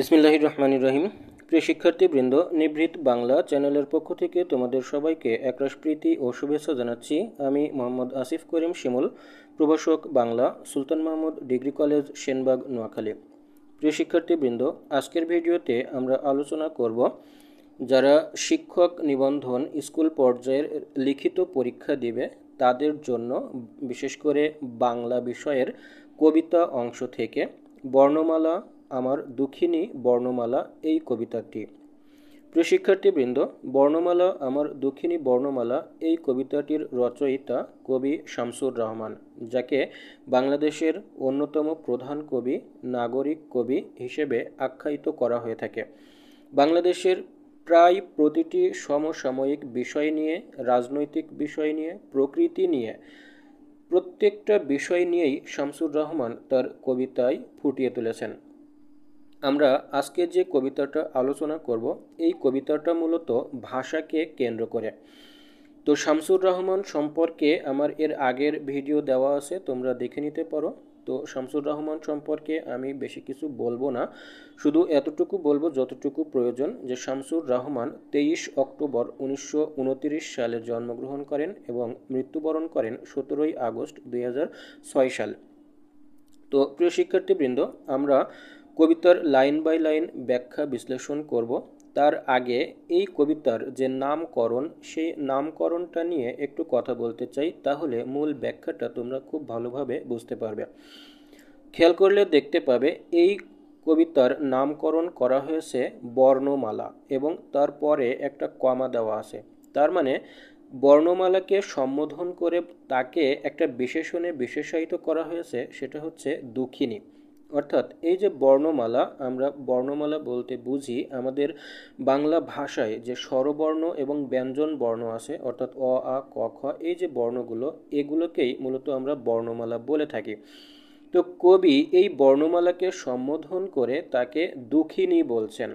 বিসমিল্লাহির রহমানির রহিম। প্রিয় শিক্ষার্থীবৃন্দ, নিভৃত বাংলা চ্যানেলের পক্ষ থেকে তোমাদের সবাইকে একরাশ প্রীতি ও শুভেচ্ছা জানাচ্ছি। আমি মোহাম্মদ আসিফ করিম শিমুল, প্রভাষক বাংলা, সুলতান মাহমুদ ডিগ্রি কলেজ, সেনবাগ, নোয়াখালী। প্রিয় শিক্ষার্থীবৃন্দ, আজকের ভিডিওতে আমরা আলোচনা করব যারা শিক্ষক নিবন্ধন স্কুল পর্যায়ের লিখিত পরীক্ষা দিবে তাদের জন্য বিশেষ করে বাংলা বিষয়ের কবিতা অংশ থেকে বর্ণমালা আমার দুঃখিনী বর্ণমালা এই কবিতাটি। প্রিয় শিক্ষার্থীবৃন্দ, বর্ণমালা আমার দুঃখিনী বর্ণমালা এই কবিতাটির রচয়িতা কবি শামসুর রহমান, যাকে বাংলাদেশের অন্যতম প্রধান কবি, নাগরিক কবি হিসেবে আখ্যায়িত করা হয়ে থাকে। বাংলাদেশের প্রায় প্রতিটি সমসাময়িক বিষয় নিয়ে, রাজনৈতিক বিষয় নিয়ে, প্রকৃতি নিয়ে, প্রত্যেকটা বিষয় নিয়েই শামসুর রহমান তার কবিতায় ফুটিয়ে তুলেছেন। আমরা আজকে যে কবিতাটা আলোচনা করব, এই কবিতাটা মূলত ভাষাকে কেন্দ্র করে। তো শামসুর রহমান সম্পর্কে আমার এর আগের ভিডিও দেওয়া আছে, তোমরা দেখে নিতে পারো। তো শামসুর রহমান সম্পর্কে আমি বেশি কিছু বলবো না, শুধু এতটুকু বলবো যতটুকু প্রয়োজন, যে শামসুর রহমান 23 অক্টোবর 1929 সালে জন্মগ্রহণ করেন এবং মৃত্যুবরণ করেন 17 আগস্ট 2006 সালে। তো প্রিয় শিক্ষার্থীবৃন্দ, আমরা কবিতার লাইন বাই লাইন ব্যাখ্যা বিশ্লেষণ করব। তার আগে এই কবিতার যে নামকরণ, সেই নামকরণটা নিয়ে একটু কথা বলতে চাই, তাহলে মূল ব্যাখ্যাটা তোমরা খুব ভালোভাবে বুঝতে পারবে। খেয়াল করলে দেখতে পাবে এই কবিতার নামকরণ করা হয়েছে বর্ণমালা এবং তারপরে একটা কমা দেওয়া আছে। তার মানে বর্ণমালাকে সম্বোধন করে তাকে একটা বিশেষণে বিশেষায়িত করা হয়েছে, সেটা হচ্ছে দুঃখিনী। অর্থাৎ এই যে বর্ণমালা, আমরা বর্ণমালা বলতে বুঝি আমাদের বাংলা ভাষায় যে স্বরবর্ণ এবং ব্যঞ্জন বর্ণ আছে, অর্থাৎ অ, আ, ক, খ, এই যে বর্ণগুলো, এগুলোকেই মূলত আমরা বর্ণমালা বলে থাকি। তো কবি এই বর্ণমালাকে সম্বোধন করে তাকে দুঃখিনী বলছেন।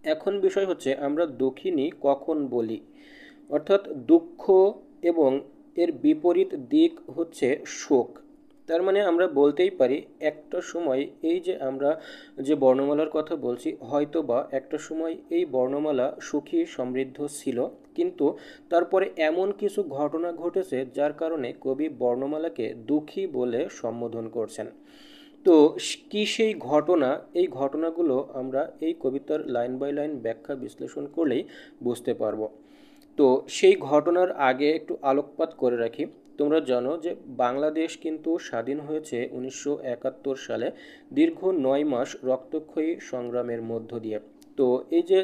এখন বিষয় হচ্ছে, আমরা দুঃখিনী কখন বলি, অর্থাৎ দুঃখ এবং এর বিপরীত দিক হচ্ছে শোক। তার মানে আমরা বলতেই পারি একটা সময় এই যে আমরা যে বর্ণমালার কথা বলছি, হয়তো বা একটা সময় এই বর্ণমালা সুখী সমৃদ্ধ ছিল, কিন্তু তারপরে এমন কিছু ঘটনা ঘটেছে যার কারণে কবি বর্ণমালাকে দুঃখী বলে সম্বোধন করছেন। তো কি সেই ঘটনা, এই ঘটনাগুলো আমরা এই কবিতার লাইন বাই লাইন ব্যাখ্যা বিশ্লেষণ করলেই বুঝতে পারবো। তো সেই ঘটনার আগে একটু আলোকপাত করে রাখি। তোমরা জানো যে বাংলাদেশ কিন্তু স্বাধীন হয়েছে 1971 সালে, দীর্ঘ 9 মাস রক্তক্ষয়ী সংগ্রামের মধ্য দিয়ে। তো এই যে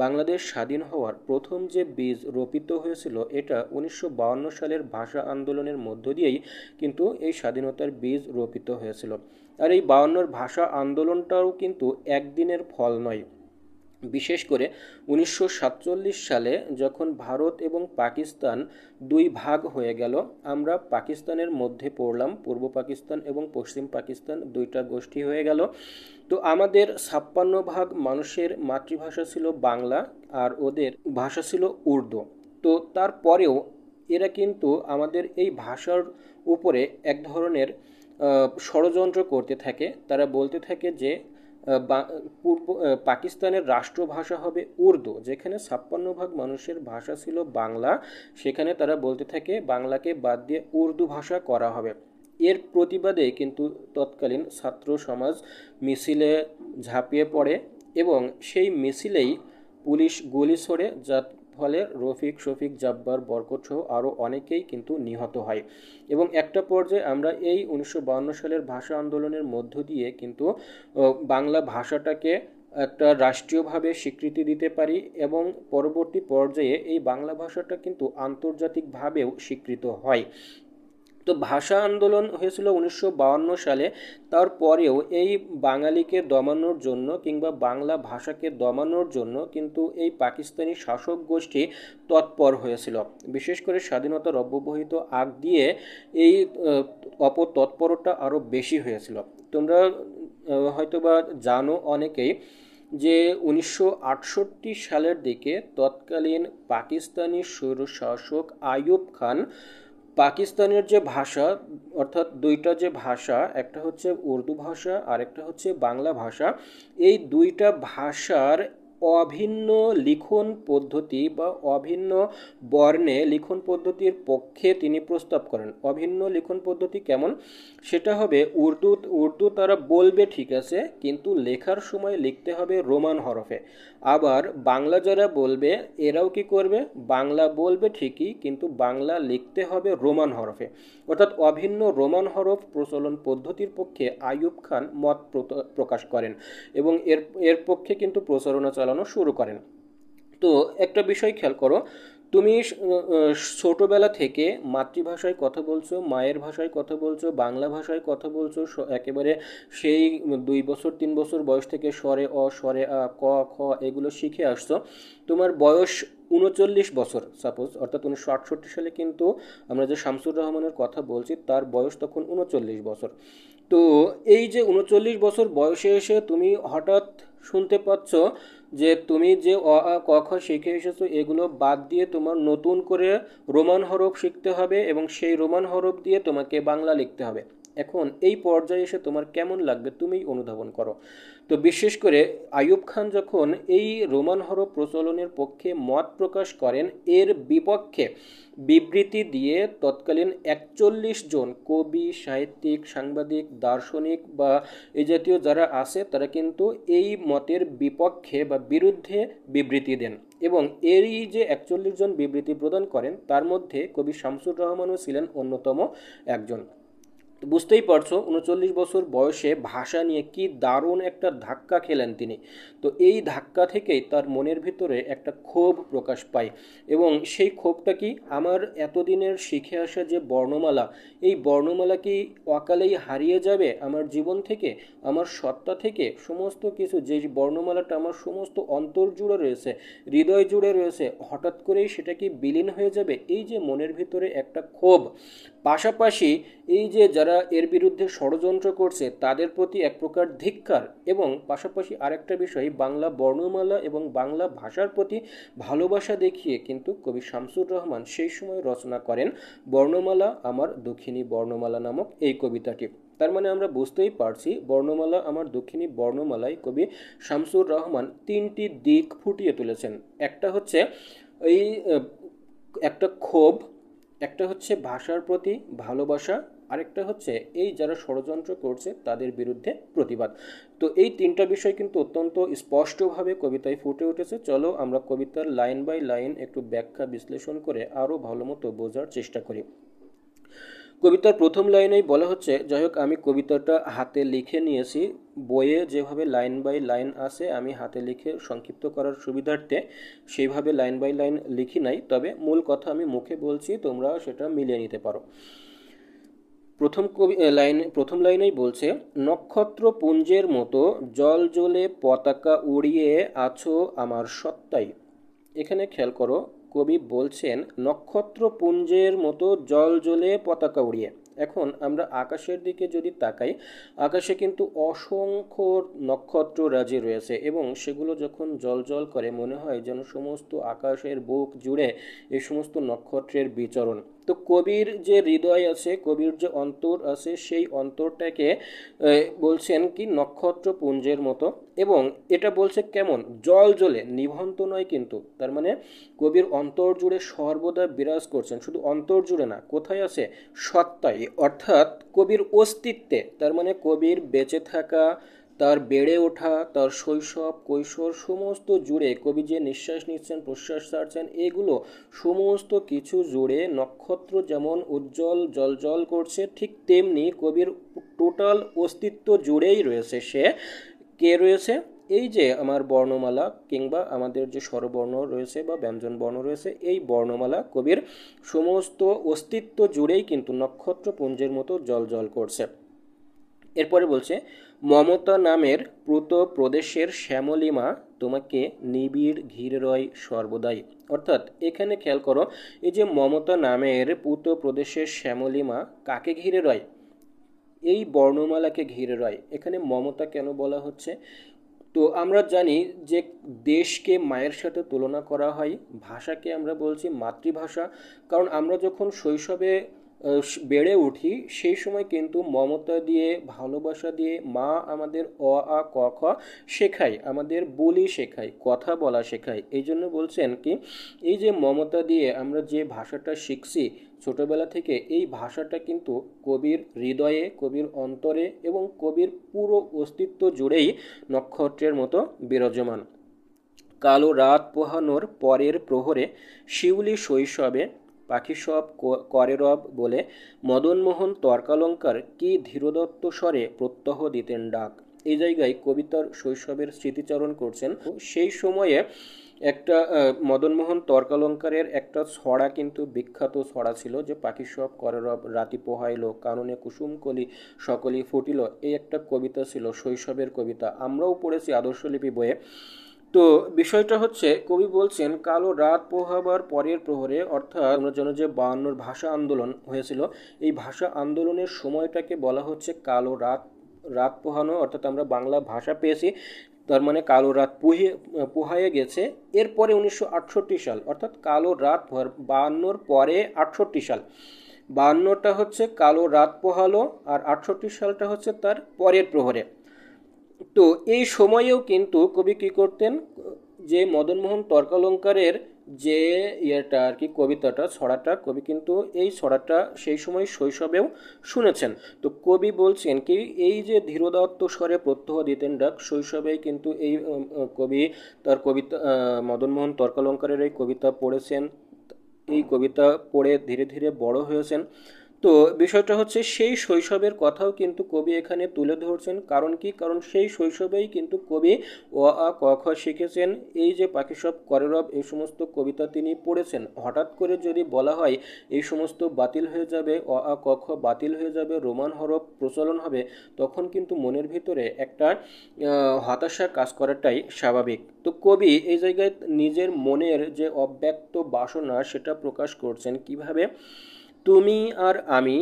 বাংলাদেশ স্বাধীন হওয়ার প্রথম যে বীজ রোপিত হয়েছিল, এটা 1952 সালের ভাষা আন্দোলনের মধ্য দিয়েই কিন্তু এই স্বাধীনতার বীজ রোপিত হয়েছিল। আর এই 52 ভাষা আন্দোলনটাও কিন্তু একদিনের ফল নয়। বিশেষ করে 1947 সালে যখন ভারত এবং পাকিস্তান দুই ভাগ হয়ে গেল, আমরা পাকিস্তানের মধ্যে পড়লাম, পূর্ব পাকিস্তান এবং পশ্চিম পাকিস্তান দুইটা গোষ্ঠী হয়ে গেল। তো আমাদের 56 ভাগ মানুষের মাতৃভাষা ছিল বাংলা আর ওদের ভাষা ছিল উর্দু। তো তারপরেও এরা কিন্তু আমাদের এই ভাষার উপরে এক ধরনের ষড়যন্ত্র করতে থাকে। তারা বলতে থাকে যে পূর্ব পাকিস্তানের রাষ্ট্রভাষা হবে উর্দু, যেখানে 56 ভাগ মানুষের ভাষা ছিল বাংলা, সেখানে তারা বলতে থাকে বাংলাকে বাদ দিয়ে উর্দু ভাষা করা হবে। এর প্রতিবাদে কিন্তু তৎকালীন ছাত্র সমাজ মিছিলে ঝাঁপিয়ে পড়ে এবং সেই মিছিলেই পুলিশ গুলি ছোড়ে, যার ফলে রফিক, শফিক, জাব্বার, বরকত সহ আরও অনেকেই কিন্তু নিহত হয়। এবং একটা পর্যায়ে আমরা এই 1952 সালের ভাষা আন্দোলনের মধ্য দিয়ে কিন্তু বাংলা ভাষাটাকে একটা রাষ্ট্রীয়ভাবে স্বীকৃতি দিতে পারি এবং পরবর্তী পর্যায়ে এই বাংলা ভাষাটা কিন্তু আন্তর্জাতিকভাবেও স্বীকৃত হয়। তো ভাষা আন্দোলন হয়েছিল 1952 সালে। তারপরেও এই বাঙালিকে দমানোর জন্য কিংবা বাংলা ভাষাকে দমানোর জন্য কিন্তু এই পাকিস্তানি শাসক গোষ্ঠী তৎপর হয়েছিল। বিশেষ করে স্বাধীনতার অব্যবহিত আগ দিয়ে এই অপতৎপরতা আরও বেশি হয়েছিল। তোমরা হয়তোবা জানো অনেকেই যে 1968 সালের দিকে তৎকালীন পাকিস্তানি স্বৈরশাসক আইয়ুব খান পাকিস্তানের যে ভাষা, অর্থাৎ দুইটা যে ভাষা, একটা হচ্ছে উর্দু ভাষা আর একটা হচ্ছে বাংলা ভাষা, এই দুইটা ভাষার অভিন্ন লিখন পদ্ধতি বা অভিন্ন বর্ণে লিখন পদ্ধতির পক্ষে তিনি প্রস্তাব করেন। অভিন্ন লিখন পদ্ধতি কেমন? সেটা হবে উর্দু, উর্দু তারা বলবে ঠিক আছে, কিন্তু লেখার সময় লিখতে হবে রোমান হরফে। আবার বাংলা যারা বলবে এরাও কি করবে, বাংলা বলবে ঠিকই, কিন্তু বাংলা লিখতে হবে রোমান হরফে। অর্থাৎ অভিন্ন রোমান হরফ প্রচলন পদ্ধতির পক্ষে আইয়ুব খান মত প্রকাশ করেন এবং এর এর পক্ষে কিন্তু প্রচারণা চালানো শুরু করেন। তো একটা বিষয় খেয়াল করো, তুমি ছোটবেলা থেকে মাতৃভাষায় কথা বলছো, মায়ের ভাষায় কথা বলছো, বাংলা ভাষায় কথা বলছো, একেবারে সেই 2 বছর 3 বছর বয়স থেকে স্বরে অ, স্বরে আ, ক খ এগুলো শিখে আসছো। তোমার বয়স 39 বছর সাপোজ, অর্থাৎ 1968 সালে কিন্তু আমরা যে শামসুর রহমানের কথা বলছি তার বয়স তখন 39 বছর। তো এই যে 39 বছর বয়সে এসে তুমি হঠাৎ শুনতে পাচ্ছ যে তুমি যে অ আ ক খ শিখে এসেছো এগুলো বাদ দিয়ে তোমার নতুন করে রোমান হরফ শিখতে হবে এবং সেই রোমান হরফ দিয়ে তোমাকে বাংলা লিখতে হবে। এখন এই পর্যায়ে এসে তোমার কেমন লাগবে তুমিই অনুধাবন করো। তো বিশেষ করে আইয়ুব খান যখন এই রোমান হরফ প্রচলনের পক্ষে মত প্রকাশ করেন, এর বিপক্ষে বিবৃতি দিয়ে তৎকালীন 41 জন কবি, সাহিত্যিক, সাংবাদিক, দার্শনিক বা এই জাতীয় যারা আছে তারা কিন্তু এই মতের বিপক্ষে বা বিরুদ্ধে বিবৃতি দেন। এবং এরই যে 41 জন বিবৃতি প্রদান করেন তার মধ্যে কবি শামসুর রহমানও ছিলেন অন্যতম একজন। বুঝতেই পারছো 39 বছর বয়সে ভাষা নিয়ে কি দারুণ একটা ধাক্কা খেলেন তিনি। তো এই ধাক্কা থেকেই তার মনের ভিতরে একটা ক্ষোভ প্রকাশ পায় এবং সেই ক্ষোভটা কি, আমার এতদিনের শিখে আসা যে বর্ণমালা, এই বর্ণমালা কি অকালেই হারিয়ে যাবে আমার জীবন থেকে, আমার সত্তা থেকে? সমস্ত কিছু যে বর্ণমালাটা আমার সমস্ত অন্তর জুড়ে রয়েছে, হৃদয় জুড়ে রয়েছে, হঠাৎ করেই সেটা কি বিলীন হয়ে যাবে? এই যে মনের ভিতরে একটা ক্ষোভ, পাশাপাশি এই যে যারা এর বিরুদ্ধে ষড়যন্ত্র করছে তাদের প্রতি এক প্রকার ধিক্কার, এবং পাশাপাশি আরেকটা বিষয় বাংলা বর্ণমালা এবং বাংলা ভাষার প্রতি ভালোবাসা দেখিয়ে কিন্তু কবি শামসুর রহমান সেই সময় রচনা করেন বর্ণমালা আমার দক্ষিণী বর্ণমালা নামক এই কবিতাটি। তার মানে আমরা বুঝতেই পারছি বর্ণমালা আমার দক্ষিণী বর্ণমালায় কবি শামসুর রহমান তিনটি দিক ফুটিয়ে তুলেছেন। একটা হচ্ছে এই একটা ক্ষোভ, একটা হচ্ছে ভাষার প্রতি ভালোবাসা, আরেকটা হচ্ছে এই যারা ষড়যন্ত্র করছে তাদের বিরুদ্ধে প্রতিবাদ। তো এই তিনটা বিষয় কিন্তু অত্যন্ত স্পষ্টভাবে কবিতায় ফুটে উঠেছে। চলো আমরা কবিতার লাইন বাই লাইন একটু ব্যাখ্যা বিশ্লেষণ করে আরও ভালো মতো বোঝার চেষ্টা করি। কবিতার প্রথম লাইনেই বলা হচ্ছে, যাই হোক আমি কবিতাটা হাতে লিখে নিয়েছি, বইয়ে যেভাবে লাইন বাই লাইন আছে আমি হাতে লিখে সংক্ষিপ্ত করার সুবিধার্থে সেইভাবে লাইন বাই লাইন লিখি নাই, তবে মূল কথা আমি মুখে বলছি, তোমরা সেটা মিলিয়ে নিতে পারো। প্রথম লাইনেই বলছে, নক্ষত্র পুঞ্জের মতো জল জ্বলে পতাকা উড়িয়ে আছো আমার সত্তায়। এখানে খেয়াল করো, কবি বলছেন নক্ষত্র পুঞ্জের মতো জল জ্বলে পতাকা উড়িয়ে। এখন আমরা আকাশের দিকে যদি তাকাই, আকাশে কিন্তু অসংখ্য নক্ষত্র রাজি রয়েছে এবং সেগুলো যখন জ্বলজ্বল করে মনে হয় যেন সমস্ত আকাশের বুক জুড়ে এই সমস্ত নক্ষত্রের বিচরণ। তো কবির যে হৃদয় আছে, কবির যে অন্তর আছে, সেই অন্তরটাকে বলছেন কি নক্ষত্র পুঞ্জের মতো, এবং এটা বলছে কেমন, জল জ্বলে, নিভন্ত নয় কিন্তু। তার মানে কবির অন্তর জুড়ে সর্বদা বিরাজ করছেন, শুধু অন্তর জুড়ে না, কোথায় আছে, সত্তায়, অর্থাৎ কবির অস্তিত্বে। তার মানে কবির বেঁচে থাকা, তার বেড়ে ওঠা, তার শৈশব কৈশোর সমস্ত জুড়ে কবি যে নিঃশ্বাস নিচ্ছেন, প্রশ্বাস ছাড়ছেন, এগুলো সমস্ত কিছু জুড়ে নক্ষত্র যেমন উজ্জ্বল জলজল করছে, ঠিক তেমনি কবির টোটাল অস্তিত্ব জুড়েই রয়েছে সে। কে রয়েছে? এই যে আমার বর্ণমালা কিংবা আমাদের যে স্বরবর্ণ রয়েছে বা ব্যঞ্জন বর্ণ রয়েছে, এই বর্ণমালা কবির সমস্ত অস্তিত্ব জুড়েই কিন্তু নক্ষত্রপুঞ্জের মতো জলজল করছে। এরপরে বলছে, মমতা নামের প্রত প্রদেশের শ্যামলিমা তোমাকে নিবিড় ঘিরে রয় সর্বদাই। অর্থাৎ এখানে খেয়াল করো, এই যে মমতা নামের পুত প্রদেশের শ্যামলিমা কাকে ঘিরে রয়? এই বর্ণমালাকে ঘিরে রয়। এখানে মমতা কেন বলা হচ্ছে? তো আমরা জানি যে দেশকে মায়ের সাথে তুলনা করা হয়, ভাষাকে আমরা বলছি মাতৃভাষা, কারণ আমরা যখন শৈশবে বেড়ে উঠি সেই সময় কিন্তু মমতা দিয়ে ভালোবাসা দিয়ে মা আমাদের অ আ ক খ শেখায়, আমাদের বলি শেখায়, কথা বলা শেখায়। এই জন্য বলছেন কি এই যে মমতা দিয়ে আমরা যে ভাষাটা শিখছি ছোটবেলা থেকে, এই ভাষাটা কিন্তু কবির হৃদয়ে, কবির অন্তরে এবং কবির পুরো অস্তিত্ব জুড়েই নক্ষত্রের মতো বিরাজমান। কালো রাত পোহানোর পরের প্রহরে শিউলি শৈশবে পাখি সব করে রব বলে মদনমোহন তর্কালঙ্কার কি ধীরদত্ত স্বরে প্রত্যহ দিতেন ডাক। এই জায়গায় কবিতার শৈশবের স্মৃতিচারণ করছেন। সেই সময়ে একটা মদনমোহন তর্কালঙ্কারের একটা ছড়া কিন্তু বিখ্যাত ছড়া ছিল, যে পাখি সব করে রব রাতি পোহাইলো কাননে কুসুম কলি সকলি ফুটিল। এই একটা কবিতা ছিল, শৈশবের কবিতা, আমরাও পড়েছি আদর্শলিপি বইয়ে। তো বিষয়টা হচ্ছে কবি বলছেন কালো রাত পোহাবার পরের প্রহরে, অর্থাৎ আমরা জানো যে 52 ভাষা আন্দোলন হয়েছিল, এই ভাষা আন্দোলনের সময়টাকে বলা হচ্ছে কালো রাত, রাত পোহানো, অর্থাৎ আমরা বাংলা ভাষা পেয়েছি, তার মানে কালো রাত পোহায়ে গেছে। এরপরে 1968 সাল, অর্থাৎ কালো রাত 52 পরে 68 সাল, 52টা হচ্ছে কালো রাত পোহালো আর 68 সালটা হচ্ছে তার পরের প্রহরে। তো এই সময়েও কিন্তু কবি কী করতেন, যে মদনমোহন তর্কালঙ্কারের যে ইয়েটা আর কি কবিতাটা ছড়াটা, কবি কিন্তু এই ছড়াটা সেই সময় শৈশবেও শুনেছেন। তো কবি বলছেন কি এই যে ধীরদত্ত স্বরে প্রত্যহ দিতেন ডাক, শৈশবেই কিন্তু এই কবি তার কবিতা মদনমোহন তর্কালঙ্কারের এই কবিতা পড়েছেন, এই কবিতা পড়ে ধীরে ধীরে বড় হয়েছেন। তো বিষয়টা হচ্ছে সেই শৈশবের কথাও কিন্তু কবি এখানে তুলে ধরছেন। কারণ কি, কারণ সেই শৈশবেই কিন্তু কবি অ আ ক খ শিখেছেন। এই যে পাখি সব করে রব, এই সমস্ত কবিতা তিনি পড়েছেন। হঠাৎ করে যদি বলা হয় এই সমস্ত বাতিল হয়ে যাবে, অ আ ক খ বাতিল হয়ে যাবে, রোমান হরফ প্রচলন হবে, তখন কিন্তু মনের ভিতরে একটা হতাশা কাজ করাটাই স্বাভাবিক। তো কবি এই জায়গায় নিজের মনের যে অব্যক্ত বাসনা সেটা প্রকাশ করছেন কিভাবে, তুমি আর আমি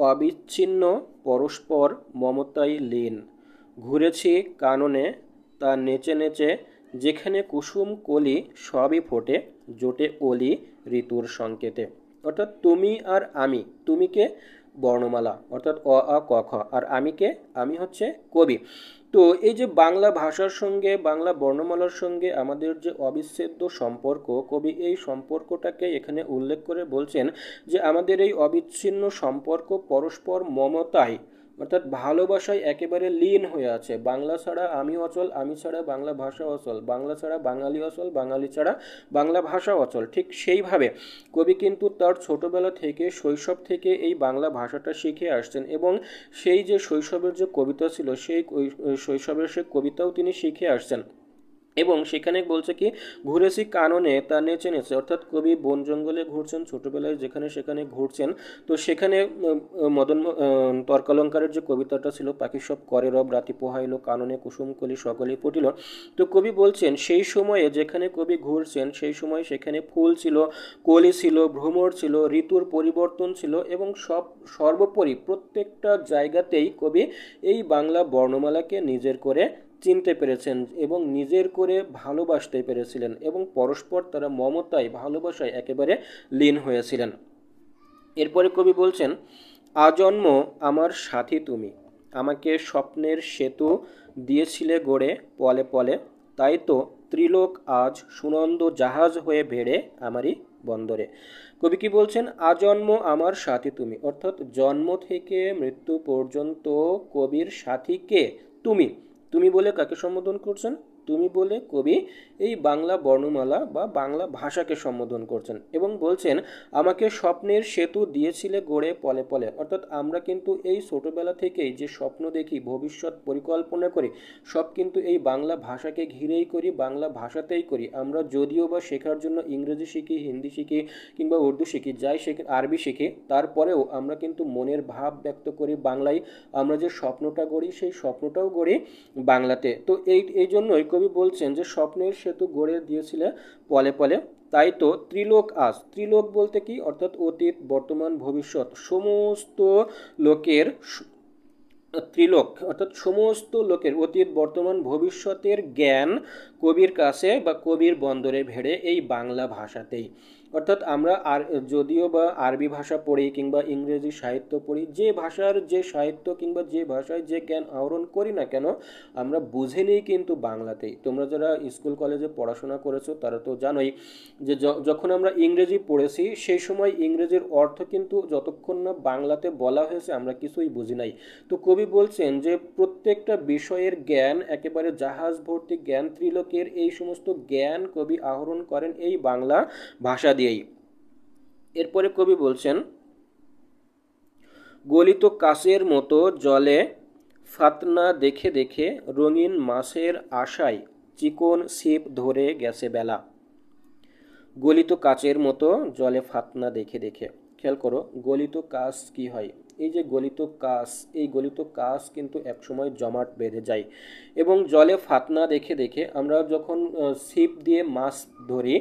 অবিচ্ছিন্ন পরস্পর মমতায় লীন, ঘুরেছি কাননে তা নেচে নেচে, যেখানে কুসুম কলি সবই ফোটে, জোটে অলি ঋতুর সংকেতে। অর্থাৎ তুমি আর আমি, তুমিকে বর্ণমালা অর্থাৎ অ আ ক খ, আর আমিকে, আমি হচ্ছে কবি। তো এই যে বাংলা ভাষার সঙ্গে বাংলা বর্ণমালার সঙ্গে আমাদের যে অবিচ্ছেদ্য সম্পর্ক, কবি এই সম্পর্কটাকে এখানে উল্লেখ করে বলছেন যে আমাদের এই অবিচ্ছিন্ন সম্পর্ক পরস্পর মমতায় অর্থাৎ ভালোবাসায় একেবারে লীন হয়ে আছে। বাংলা ছাড়া আমি অচল, আমি ছাড়া বাংলা ভাষা অচল, বাংলা ছাড়া বাঙালি অচল, বাঙালি ছাড়া বাংলা ভাষা অচল। ঠিক সেইভাবে কবি কিন্তু তার ছোটবেলা থেকে, শৈশব থেকে এই বাংলা ভাষাটা শিখে আসছেন, এবং সেই যে শৈশবের যে কবিতা ছিল সেই শৈশবের সে কবিতাও তিনি শিখে আসছেন। এবং সেখানে বলছে কি ঘুরেছি কাননে তা নেচে নেচে, অর্থাৎ কবি বন জঙ্গলে ঘুরছেন ছোটবেলায়, যেখানে সেখানে ঘুরছেন। তো সেখানে তর্কালঙ্কারের যে কবিতাটা ছিল পাখি সব করে রব রাতি পোহাইলো কাননে কুসুম কলি সকলেই ফুটিল, তো কবি বলছেন সেই সময়ে যেখানে কবি ঘুরছেন সেই সময় সেখানে ফুল ছিল, কলি ছিল, ভ্রমর ছিল, ঋতুর পরিবর্তন ছিল, এবং সর্বোপরি প্রত্যেকটা জায়গাতেই কবি এই বাংলা বর্ণমালাকে নিজের করে চিনতে পেরেছেন এবং নিজের করে ভালোবাসতে পেরেছিলেন, এবং পরস্পর তারা মমতায় ভালোবাসায় একেবারে লীন হয়েছিলেন। এরপরে কবি বলছেন আজন্ম আমার সাথী তুমি, আমাকে স্বপ্নের সেতু দিয়েছিলে গড়ে পলে পলে, তাই তো ত্রিলোক আজ সুনন্দ জাহাজ হয়ে ভেড়ে আমারই বন্দরে। কবি কি বলছেন, আজন্ম আমার সাথী তুমি, অর্থাৎ জন্ম থেকে মৃত্যু পর্যন্ত কবির সাথীকে তুমি, তুমি বলে কাকে সম্বোধন করছেন, তুমি বলে কবি এই বাংলা বর্ণমালা বা বাংলা ভাষাকে সম্বোধন করছেন, এবং বলছেন আমাকে স্বপ্নের সেতু দিয়েছিলে গড়ে পলে পলে, অর্থাৎ আমরা কিন্তু এই ছোটবেলা থেকেই যে স্বপ্ন দেখি, ভবিষ্যৎ পরিকল্পনা করি, সব কিন্তু এই বাংলা ভাষাকে ঘিরেই করি, বাংলা ভাষাতেই করি। আমরা যদিও বা শেখার জন্য ইংরেজি শিখি, হিন্দি শিখি কিংবা উর্দু শিখি, যাই শিখি, আরবি শিখি, তারপরেও আমরা কিন্তু মনের ভাব ব্যক্ত করি বাংলায়। আমরা যে স্বপ্নটা গড়ি সেই স্বপ্নটাও গড়ি বাংলাতে। তো এই জন্যই কবি বলছেন যে স্বপ্নের সেতু গড়ে দিয়েছিলে পলে পলে, তাই তো ত্রিলোক আজ, ত্রিলোক বলতে কি, অর্থাৎ অতীত বর্তমান ভবিষ্যৎ সমস্ত লোকের, ত্রিলোক অর্থাৎ সমস্ত লোকের অতীত বর্তমান ভবিষ্যতের জ্ঞান কবির কাছে বা কবির বন্দরে ভেড়ে এই বাংলা ভাষাতেই। অর্থাৎ আমরা আর যদিও বা আরবি ভাষা পড়ি কিংবা ইংরেজি সাহিত্য পড়ি, যে ভাষার যে সাহিত্য কিংবা যে ভাষায় যে জ্ঞান আহরণ করি না কেন, আমরা বুঝে নিই কিন্তু বাংলাতেই। তোমরা যারা স্কুল কলেজে পড়াশোনা করেছো তারা তো জানোই যে যখন আমরা ইংরেজি পড়েছি সেই সময় ইংরেজির অর্থ কিন্তু যতক্ষণ না বাংলাতে বলা হয়েছে আমরা কিছুই বুঝি নাই। তো কবি বলছেন যে প্রত্যেকটা বিষয়ের জ্ঞান, একেবারে জাহাজ ভর্তি জ্ঞান, ত্রিলোকের এই সমস্ত জ্ঞান কবি আহরণ করেন এই বাংলা ভাষা দিয়েই। এরপরে কবি বলছেন, গলিত কাচের মতো জলে ফাতনা দেখে দেখে রঙিন মাছের আশায় চিকন ছিপ ধরে গেছে বেলা। গলিত কাচের মতো জলে ফাতনা দেখে দেখে, খেয়াল করো গলিত কাচ কি হয়। এই যে গলিত কাচ, এই গলিত কাচ কিন্তু একসময় জমাট বেঁধে যায় এবং জলে ফাতনা দেখে দেখে আমরা যখন ছিপ দিয়ে মাছ ধরি,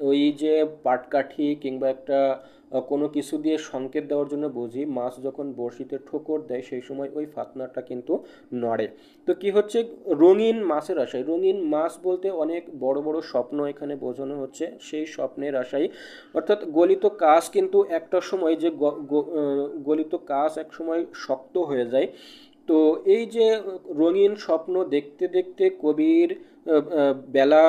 ওই যে পাটকাঠি কিংবা একটা কোনো কিছু দিয়ে সংকেত দেওয়ার জন্য বুঝি, মাছ যখন বড়শিতে ঠোকর দেয় সেই সময় ওই ফাতনাটা কিন্তু নড়ে। তো কি হচ্ছে, রঙিন মাছের আশায়, রঙিন মাছ বলতে অনেক বড় বড় স্বপ্ন এখানে বোঝানো হচ্ছে, সেই স্বপ্নের আশায়। অর্থাৎ গলিত কাচ কিন্তু একটা সময় যে গলিত কাচ এক সময় শক্ত হয়ে যায়। তো এই যে রঙিন স্বপ্ন দেখতে দেখতে কবির বেলা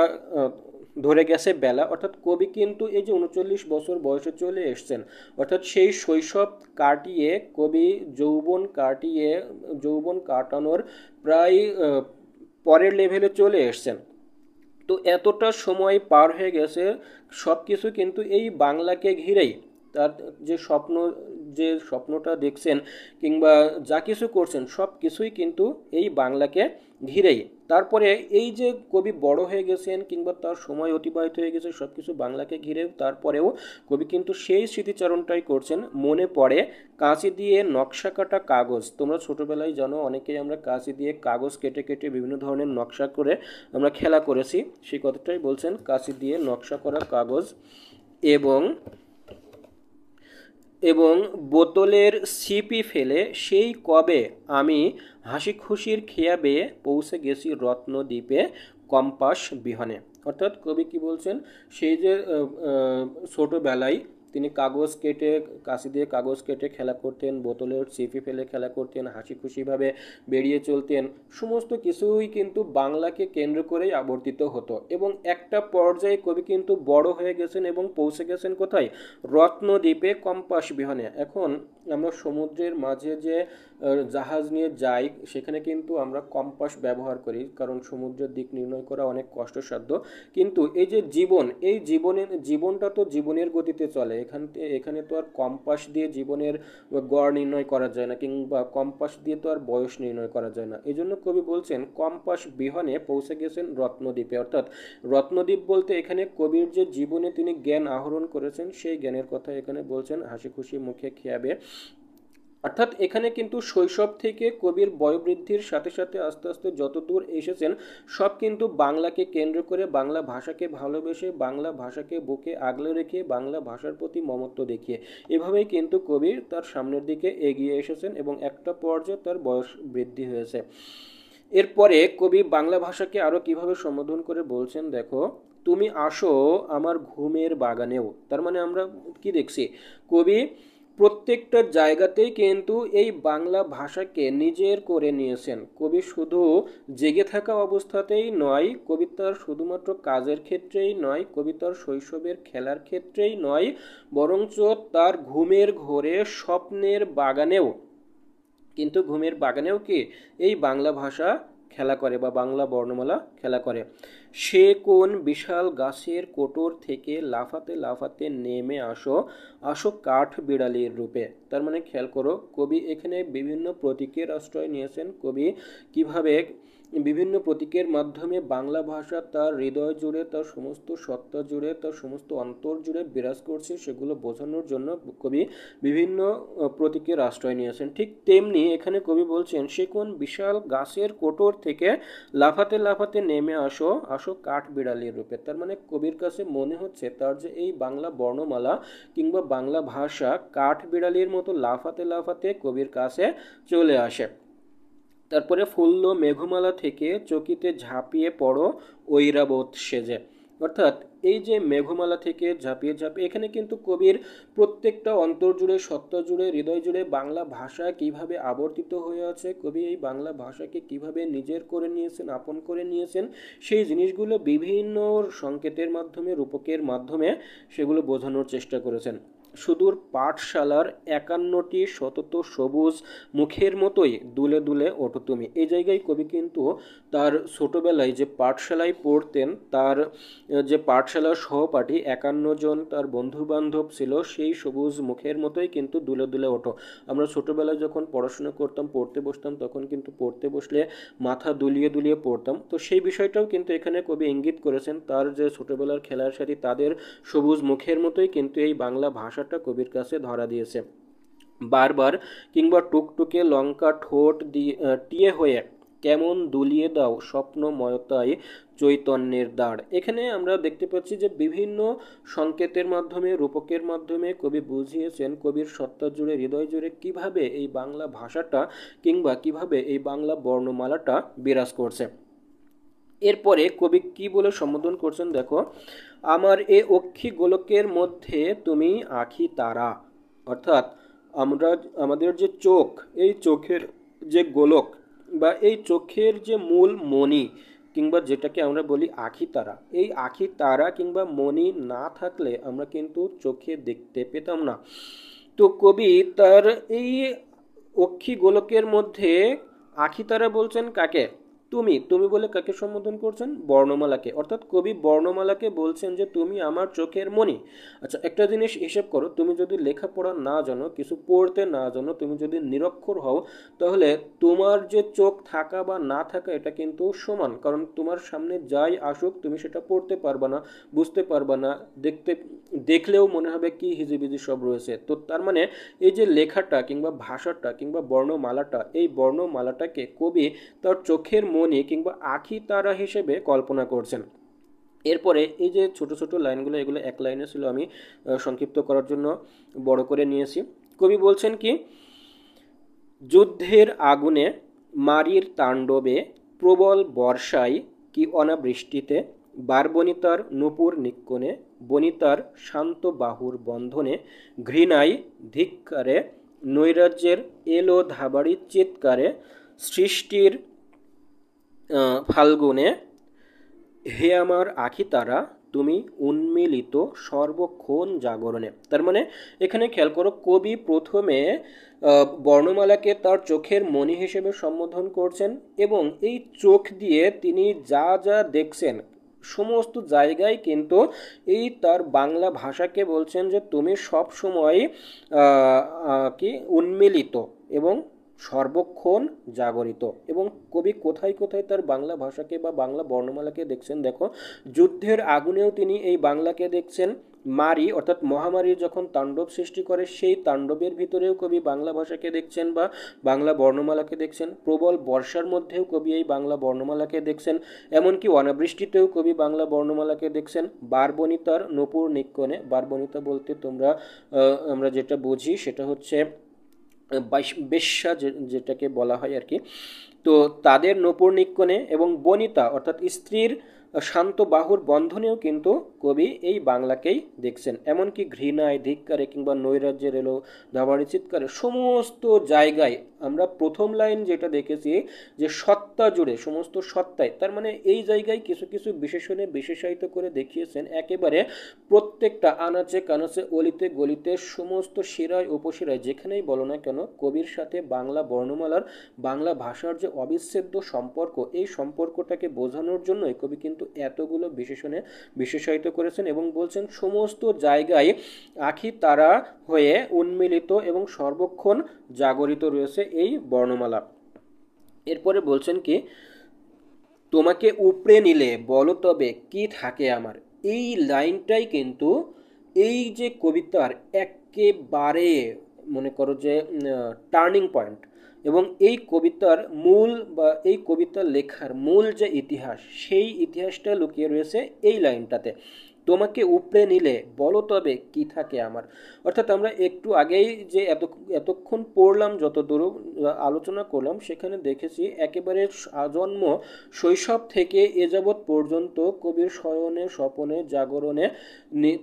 ধরে গেছে বেলা, অর্থাৎ কবি কিন্তু এই যে ৩৯ বছর বয়সে চলে এসছেন, অর্থাৎ সেই শৈশব কাটিয়ে কবি যৌবন কাটানোর প্রায় পরের লেভেলে চলে এসছেন। তো এতটা সময় পার হয়ে গেছে, সব কিছু কিন্তু এই বাংলাকে ঘিরেই। তার যে স্বপ্নটা দেখছেন কিংবা যা কিছু করছেন সব কিছুই কিন্তু এই বাংলাকে ঘিরেই। তারপরে এই যে কবি বড় হয়ে গেছেন কিংবা তার সময় অতিবাহিত হয়ে গেছে সব কিছু বাংলাকে ঘিরে, তারপরেও কবি কিন্তু সেই স্মৃতিচারণটাই করছেন। মনে পড়ে কাঁচি দিয়ে নকশা কাটা কাগজ। তোমরা ছোটবেলায় জানো অনেকেই আমরা কাঁচি দিয়ে কাগজ কেটে কেটে বিভিন্ন ধরনের নকশা করে আমরা খেলা করেছি, সেই কথাটাই বলছেন, কাঁচি দিয়ে নকশা করা কাগজ এবং এবং বোতলের ছিপি ফেলে সেই কবে আমি হাসি খুশির খেয়াবে পৌঁছে গেছি রত্নদ্বীপে কম্পাস বিহনে। অর্থাৎ কবি কি বলছেন, সেই যে ছোটোবেলায় তিনি কাঁচি দিয়ে কাগজ কেটে খেলা করতেন, বোতলের ছিপি ফেলে খেলা করতেন, হাসি খুশিভাবে বেরিয়ে চলতেন, সমস্ত কিছুই কিন্তু বাংলাকে কেন্দ্র করেই আবর্তিত হতো। এবং একটা পর্যায়ে কবি কিন্তু বড় হয়ে গেছেন এবং পৌঁছে গেছেন কোথায়, রত্নদ্বীপে কম্পাস বিহনে। এখন আমরা সমুদ্রের মাঝে যে জাহাজ নিয়ে যাই সেখানে কিন্তু আমরা কম্পাস ব্যবহার করি, কারণ সমুদ্রের দিক নির্ণয় করা অনেক কষ্টসাধ্য। কিন্তু এই যে এই জীবনটা তো জীবনের গতিতে চলে, এখানে তো আর কম্পাস দিয়ে জীবনের গড় নির্ণয় করা যায় না কিংবা কম্পাস দিয়ে তো আর বয়স নির্ণয় করা যায় না। এই জন্য কবি বলছেন কম্পাস বিহনে পৌঁছে গেছেন রত্নদ্বীপে। অর্থাৎ রত্নদ্বীপ বলতে এখানে কবির যে জীবনে তিনি জ্ঞান আহরণ করেছেন সেই জ্ঞানের কথা এখানে বলছেন, হাসি খুশি মুখে খেয়াবে। অর্থাৎ এখানে কিন্তু শৈশব থেকে কবির বয়োবৃদ্ধির সাথে সাথে আস্তে আস্তে যত দূর এসেছেন সব কিন্তু বাংলাকে কেন্দ্র করে, বাংলা ভাষাকে ভালোবেসে, বাংলা ভাষাকে বুকে আগলে রেখে, বাংলা ভাষার প্রতি মমত্ব দেখিয়ে, এভাবেই কিন্তু কবির তার সামনের দিকে এগিয়ে এসেছেন এবং একটা পর্যায়ে তার বয়স বৃদ্ধি হয়েছে। এরপরে কবি বাংলা ভাষাকে আরও কিভাবে সম্বোধন করে বলছেন দেখো, তুমি আসো আমার ঘুমের বাগানেও। তার মানে আমরা কি দেখছি, কবি প্রত্যেকটা জায়গাতেই কিন্তু এই বাংলা ভাষাকে নিজের করে নিয়েছেন। কবি শুধু জেগে থাকা অবস্থাতেই নয়, কবিতার শুধুমাত্র কাজের ক্ষেত্রেই নয়, কবিতার শৈশবের খেলার ক্ষেত্রেই নয়, বরঞ্চ তার ঘুমের ঘোরে স্বপ্নের বাগানেও কিন্তু কি এই বাংলা ভাষা খেলা করে বা বাংলা বর্ণমালা খেলা করে। সে কোন বিশাল গাছের কোটর থেকে লাফাতে লাফাতে নেমে আসো কাঠ বিড়ালির রূপে। তার মানে খেয়াল করো, কবি এখানে বিভিন্ন প্রতীকের আশ্রয় নিয়েছেন। কবি কিভাবে বিভিন্ন প্রতীকের মাধ্যমে বাংলা ভাষা তার হৃদয় জুড়ে, তার সমস্ত সত্তা জুড়ে, তার সমস্ত অন্তর জুড়ে বিরাজ করছে সেগুলো বোঝানোর জন্য কবি বিভিন্ন প্রতীকের আশ্রয় নিয়েছেন। ঠিক তেমনি এখানে কবি বলছেন, সে কোন বিশাল গাছের কোটর থেকে লাফাতে লাফাতে নেমে আসো কাঠ বিড়ালির রূপে। তার মানে কবির কাছে মনে হচ্ছে তার যে এই বাংলা বর্ণমালা কিংবা বাংলা ভাষা কাঠ বিড়ালির মতো লাফাতে লাফাতে কবির কাছে চলে আসে। তারপরে ফুল্ল মেঘমালা থেকে চকিতে ঝাঁপিয়ে পড়ো ঐরাবত সেজে। অর্থাৎ এই যে মেঘমালা থেকে ঝাঁপিয়ে ঝাঁপিয়ে, এখানে কিন্তু কবির প্রত্যেকটা অন্তর জুড়ে, সত্তা জুড়ে, হৃদয় জুড়ে বাংলা ভাষা কিভাবে আবর্তিত হয়ে আছে, কবি এই বাংলা ভাষাকে কিভাবে নিজের করে নিয়েছেন, আপন করে নিয়েছেন, সেই জিনিসগুলো বিভিন্ন সংকেতের মাধ্যমে, রূপকের মাধ্যমে সেগুলো বোঝানোর চেষ্টা করেছেন। সুদূর পাঠশালার 51টি সতত সবুজ মুখের মতোই দুলে দুলে ওঠো তুমি। এই জায়গায় কবি কিন্তু তার ছোটবেলায় যে পাঠশালায় পড়তেন, তার যে পাঠশালার সহপাঠী 51 জন তার বন্ধু বান্ধব ছিল, সেই সবুজ মুখের মতোই কিন্তু দুলে দুলে ওঠো। আমরা ছোটবেলায় যখন পড়াশোনা করতাম, পড়তে বসতাম, তখন কিন্তু পড়তে বসলে মাথা দুলিয়ে দুলিয়ে পড়তাম। তো সেই বিষয়টাও কিন্তু এখানে কবি ইঙ্গিত করেছেন, তার যে ছোটবেলার খেলার সাথী তাদের সবুজ মুখের মতোই কিন্তু এই বাংলা ভাষাটা কবির কাছে ধরা দিয়েছে। বারবার কিংবা টুকটুকে লঙ্কা ঠোঁট দিয়ে টিয়ে হয়ে কেমন দুলিয়ে দাও স্বপ্নময়তায় চৈতন্যের দ্বার। এখানে আমরা দেখতে পাচ্ছি যে বিভিন্ন সংকেতের মাধ্যমে, রূপকের মাধ্যমে কবি বুঝিয়েছেন কবির সত্তা জুড়ে, হৃদয় জুড়ে কিভাবে এই বাংলা ভাষাটা কিংবা কিভাবে এই বাংলা বর্ণমালাটা বিরাজ করছে। এরপরে কবি কি বলে সম্বোধন করছেন দেখো, আমার এ অক্ষি গোলকের মধ্যে তুমি আখি তারা। অর্থাৎ আমরা, আমাদের যে চোখ, এই চোখের যে গোলক বা এই চোখের যে মূল মণি কিংবা যেটাকে আমরা বলি আখি তারা, এই আখি তারা কিংবা মণি না থাকলে আমরা কিন্তু চোখে দেখতে পেতাম না। তো কবি তার এই অক্ষি গোলকের মধ্যে আখি তারা বলছেন কাকে? তুমি, তুমি বলে কাকে সম্বোধন করছেন? বর্ণমালাকে। অর্থাৎ কবি বর্ণমালাকে বলছেন যে তুমি আমার চোখের মণি। আচ্ছা, একটা জিনিস হিসেব করো, তুমি যদি লেখাপড়া না জানো, কিছু পড়তে না জানো, তুমি যদি নিরক্ষর হও, তাহলে তোমার যে চোখ থাকা বা না থাকা এটা কিন্তু সমান। কারণ তোমার সামনে যাই আসুক তুমি সেটা পড়তে পারবা না, বুঝতে পারবা না, দেখলেও মনে হবে কি হিজিবিজি সব রয়েছে। তো তার মানে এই যে লেখাটা কিংবা ভাষাটা কিংবা বর্ণমালাটা, এই বর্ণমালাটাকে কবি তার চোখের মণি কিংবা আখি তারা হিসেবে কল্পনা করছেন। এরপরে এই যে ছোট ছোট লাইনগুলো, এগুলো এক লাইনে ছিল, আমি সংক্ষিপ্ত করার জন্য বড় করে নিয়েছি। কবি বলছেন কি, যুদ্ধের আগুনে, মারির তাণ্ডবে, প্রবল বর্ষায় কি অনাবৃষ্টিতে, বারবনিতার নূপুর নিক্কণে, বনিতার শান্ত বাহুর বন্ধনে, ঘৃণায় ধিক্কারে, নৈরাজ্যের এলো ধাবাড়ি চিৎকারে, সৃষ্টির ফাল্গুনে, হে আমার আখি তারা তুমি উন্মিলিত সর্বক্ষণ জাগরণে। তার মানে এখানে খেয়াল করো, কবি প্রথমে বর্ণমালাকে তার চোখের মণি হিসেবে সম্বোধন করছেন এবং এই চোখ দিয়ে তিনি যা যা দেখছেন সমস্ত জায়গায় কিন্তু এই তার বাংলা ভাষাকে বলছেন যে তুমি সব সময় কি উন্মিলিত এবং সর্বক্ষণ জাগরিত। এবং কবি কোথায় কোথায় তার বাংলা ভাষাকে বা বাংলা বর্ণমালাকে দেখছেন দেখো, যুদ্ধের আগুনেও তিনি এই বাংলাকে দেখছেন, মারি অর্থাৎ মহামারী যখন তাণ্ডব সৃষ্টি করে সেই তাণ্ডবের ভিতরেও কবি বাংলা ভাষাকে দেখছেন বা বাংলা বর্ণমালাকে দেখছেন, প্রবল বর্ষার মধ্যেও কবি এই বাংলা বর্ণমালাকে দেখছেন, এমনকি অনাবৃষ্টিতেও কবি বাংলা বর্ণমালাকে দেখছেন, বারবনিতার নূপুর নিক্কণে, বারবনিতা বলতে তোমরা আমরা যেটা বুঝি সেটা হচ্ছে বেশ্যা, যেটাকে বলা হয় আর কি। তো তাদের নূপুর নিক্কণে এবং বনিতা অর্থাৎ স্ত্রীর শান্ত বাহুর বন্ধনেও কিন্তু কবি এই বাংলাকেই দেখছেন। এমনকি ঘৃণায়, ধিক্কারে কিংবা নৈরাজ্যের এলো দাবাড়ি চিৎকারে, সমস্ত জায়গায় আমরা প্রথম লাইন যেটা দেখেছি যে সত্তা জুড়ে, সমস্ত সত্তায়, তার মানে এই জায়গায় কিছু কিছু বিশেষণে বিশেষায়িত করে দেখিয়েছেন একেবারে প্রত্যেকটা আনাচে কানাচে, অলিতে গলিতে, সমস্ত শিরায় উপশিরায়, যেখানেই বলো না কেন কবির সাথে বাংলা বর্ণমালার, বাংলা ভাষার যে অবিচ্ছেদ্য সম্পর্ক, এই সম্পর্কটাকে বোঝানোর জন্যই কবি কিন্তু এতগুলো বিশেষণে বিশেষায়িত করেছেন এবং বলছেন সমস্ত জায়গায় আখি তারা হয়ে উন্মিলিত এবং সর্বক্ষণ জাগরিত রয়েছে এই বর্ণমালা। এরপরে বলছেন কি, তোমাকে উপড়ে নিলে বলো তবে কি থাকে আমার। এই লাইনটাই কিন্তু এই যে কবিতার একেবারে মনে করো যে টার্নিং পয়েন্ট, এবং এই কবিতার মূল বা এই কবিতা লেখার মূল যে ইতিহাস, সেই ইতিহাসটা লুকিয়ে রয়েছে এই লাইনটাতে। তোমাকে উপড়ে নিলে বলো তবে কি থাকে আমার। অর্থাৎ আমরা একটু আগেই যে এতক্ষণ পড়লাম, যত দূর আলোচনা করলাম, সেখানে দেখেছি একেবারে আজন্ম শৈশব থেকে এ যাবৎ পর্যন্ত কবির শয়নে স্বপনে জাগরণে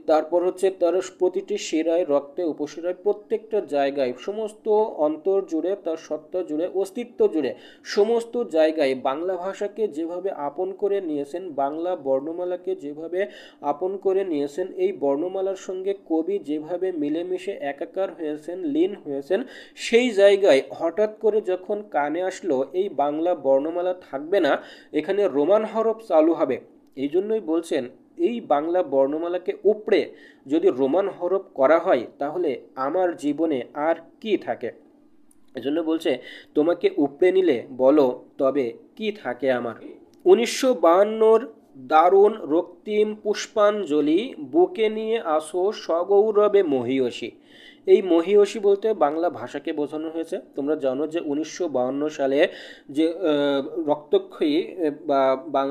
তারপর হচ্ছে তার প্রতিটি শিরায় রক্তে উপশিরায় প্রত্যেকটা জায়গায় সমস্ত অন্তর জুড়ে তার সত্তা জুড়ে অস্তিত্ব জুড়ে সমস্ত জায়গায় বাংলা ভাষাকে যেভাবে আপন করে নিয়েছেন, বাংলা বর্ণমালাকে যেভাবে আপন করে নিয়েছেন, এই বর্ণমালার সঙ্গে কবি যেভাবে মিলেমিশে একাকার হয়েছেন, লীন হয়েছেন, সেই জায়গায় হঠাৎ করে যখন কানে আসলো এই বাংলা বর্ণমালা থাকবে না, এখানে রোমান হরফ চালু হবে, এই জন্যই বলছেন এই বাংলা বর্ণমালাকে উপড়ে যদি রোমান হরফ করা হয় তাহলে আমার জীবনে আর কি থাকে। এজন্য বলছে তোমাকে উপড়ে নিলে বলো তবে কি থাকে আমার। 1952 দারুণ রক্তিম পুষ্পাঞ্জলি বুকে নিয়ে আসো সগৌরবে মহীয়সী। এই মহীয়সী বলতে বাংলা ভাষাকে বোঝানো হয়েছে। তোমরা জানো যে 1952 সালে যে রক্তক্ষয়ী বা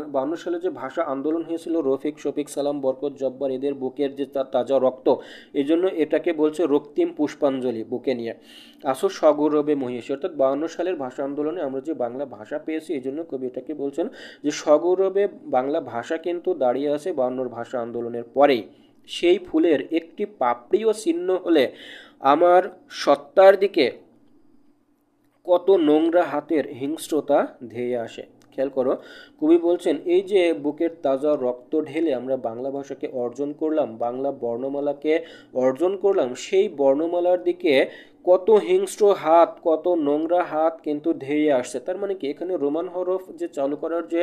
52 সালে যে ভাষা আন্দোলন হয়েছিল, রফিক শফিক সালাম বরকত জব্বার এদের বুকের যে তাজা রক্ত, এই জন্য এটাকে বলছে রক্তিম পুষ্পাঞ্জলি বুকে নিয়ে আসো সগৌরবে মহীয়সী। অর্থাৎ 52 সালের ভাষা আন্দোলনে আমরা যে বাংলা ভাষা পেয়েছি, এই জন্য কবি এটাকে বলছেন যে সগৌরবে বাংলা ভাষা কিন্তু দাঁড়িয়ে আছে 52 ভাষা আন্দোলনের পরেই। সেই ফুলের একটি পাপড়িও ছিন্ন হলে আমার সত্তার দিকে কত নোংরা হাতের হিংস্রতা ধেয়ে আসে। খেয়াল করো, কবি বলছেন এই যে বুকের তাজা রক্ত ঢেলে আমরা বাংলা ভাষাকে অর্জন করলাম, বাংলা বর্ণমালাকে অর্জন করলাম, সেই বর্ণমালার দিকে কত হিংস্র হাত, কত নোংরা হাত কিন্তু ধেয়ে আসছে। তার মানে কি, এখানে রোমান হরফ যে চালু করার যে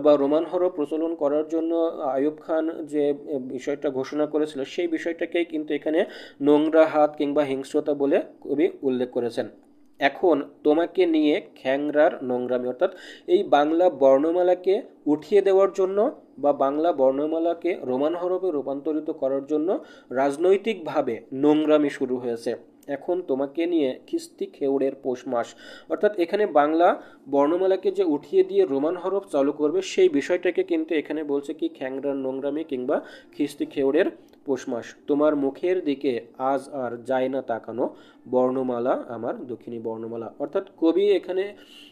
বা রোমান হরফ প্রচলন করার জন্য আইয়ুব খান যে বিষয়টা ঘোষণা করেছিল, সেই বিষয়টাকেই কিন্তু এখানে নোংরা হাত কিংবা হিংস্রতা বলে কবি উল্লেখ করেছেন। এখন তোমাকে নিয়ে খ্যাংরার নোংরামি, অর্থাৎ এই বাংলা বর্ণমালাকে উঠিয়ে দেওয়ার জন্য বা বাংলা বর্ণমালাকে রোমান হরফে রূপান্তরিত করার জন্য রাজনৈতিকভাবে নোংরামি শুরু হয়েছে। এখন তোমাকে নিয়ে খিস্তি খেউড়ের পৌষ মাস, অর্থাৎ এখানে বাংলা বর্ণমালাকে যে উঠিয়ে দিয়ে রোমান হরফ চালু করবে সেই বিষয়টাকে কিন্তু এখানে বলছে কি খ্যাংরার নোংরামি কিংবা খিস্তি খেউড়ের পৌষ মাস। তোমার মুখের দিকে আজ আর যায় না তাকানো, বর্ণমালা আমার দক্ষিণী বর্ণমালা। অর্থাৎ কবি এখানে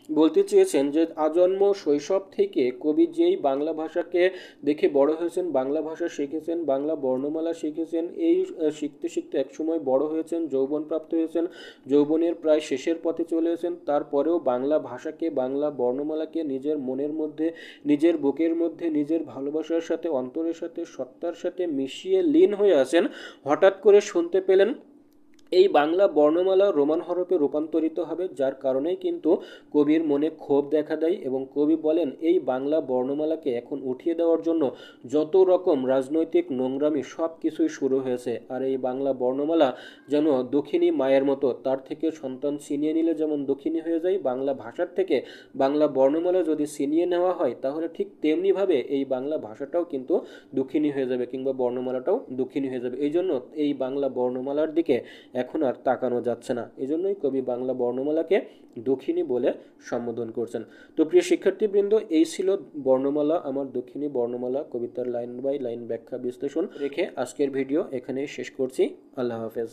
বলতে চেয়েছেন যে আজন্ম শৈশব থেকে কবি যেই বাংলা ভাষাকে দেখে বড় হয়েছেন, বাংলা ভাষা শিখেছেন, বাংলা বর্ণমালা শিখেছেন, এই শিখতে শিখতে একসময় বড় হয়েছেন, যৌবন প্রাপ্ত হয়েছেন, যৌবনের প্রায় শেষের পথে চলে এসেছেন, তারপরেও বাংলা ভাষাকে, বাংলা বর্ণমালাকে নিজের মনের মধ্যে, নিজের বুকের মধ্যে, নিজের ভালোবাসার সাথে, অন্তরের সাথে, সত্তার সাথে মিশিয়ে লীন হয়ে আছেন। হঠাৎ করে শুনতে পেলেন এই বাংলা বর্ণমালা রোমান হরফে রূপান্তরিত হবে, যার কারণেই কিন্তু কবির মনে ক্ষোভ দেখা দেয় এবং কবি বলেন এই বাংলা বর্ণমালাকে এখন উঠিয়ে দেওয়ার জন্য যত রকম রাজনৈতিক নোংরামি সব কিছুই শুরু হয়েছে। আর এই বাংলা বর্ণমালা যেন দক্ষিণী মায়ের মতো, তার থেকে সন্তান ছিনিয়ে নিলে যেমন দক্ষিণী হয়ে যায়, বাংলা ভাষার থেকে বাংলা বর্ণমালা যদি ছিনিয়ে নেওয়া হয় তাহলে ঠিক তেমনিভাবে এই বাংলা ভাষাটাও কিন্তু দক্ষিণী হয়ে যাবে কিংবা বর্ণমালাটাও দক্ষিণী হয়ে যাবে। এই জন্য এই বাংলা বর্ণমালার দিকে এখন আর তাকানো যাচ্ছে না। এজন্যই কবি বাংলা বর্ণমালাকে দক্ষিণী বলে সম্বোধন করছেন। তো প্রিয় শিক্ষার্থীবৃন্দ, এই ছিল বর্ণমালা আমার দক্ষিণী বর্ণমালা কবিতার লাইন বাই লাইন ব্যাখ্যা বিশ্লেষণ রেখে আজকের ভিডিও এখানেই শেষ করছি। আল্লাহ হাফেজ।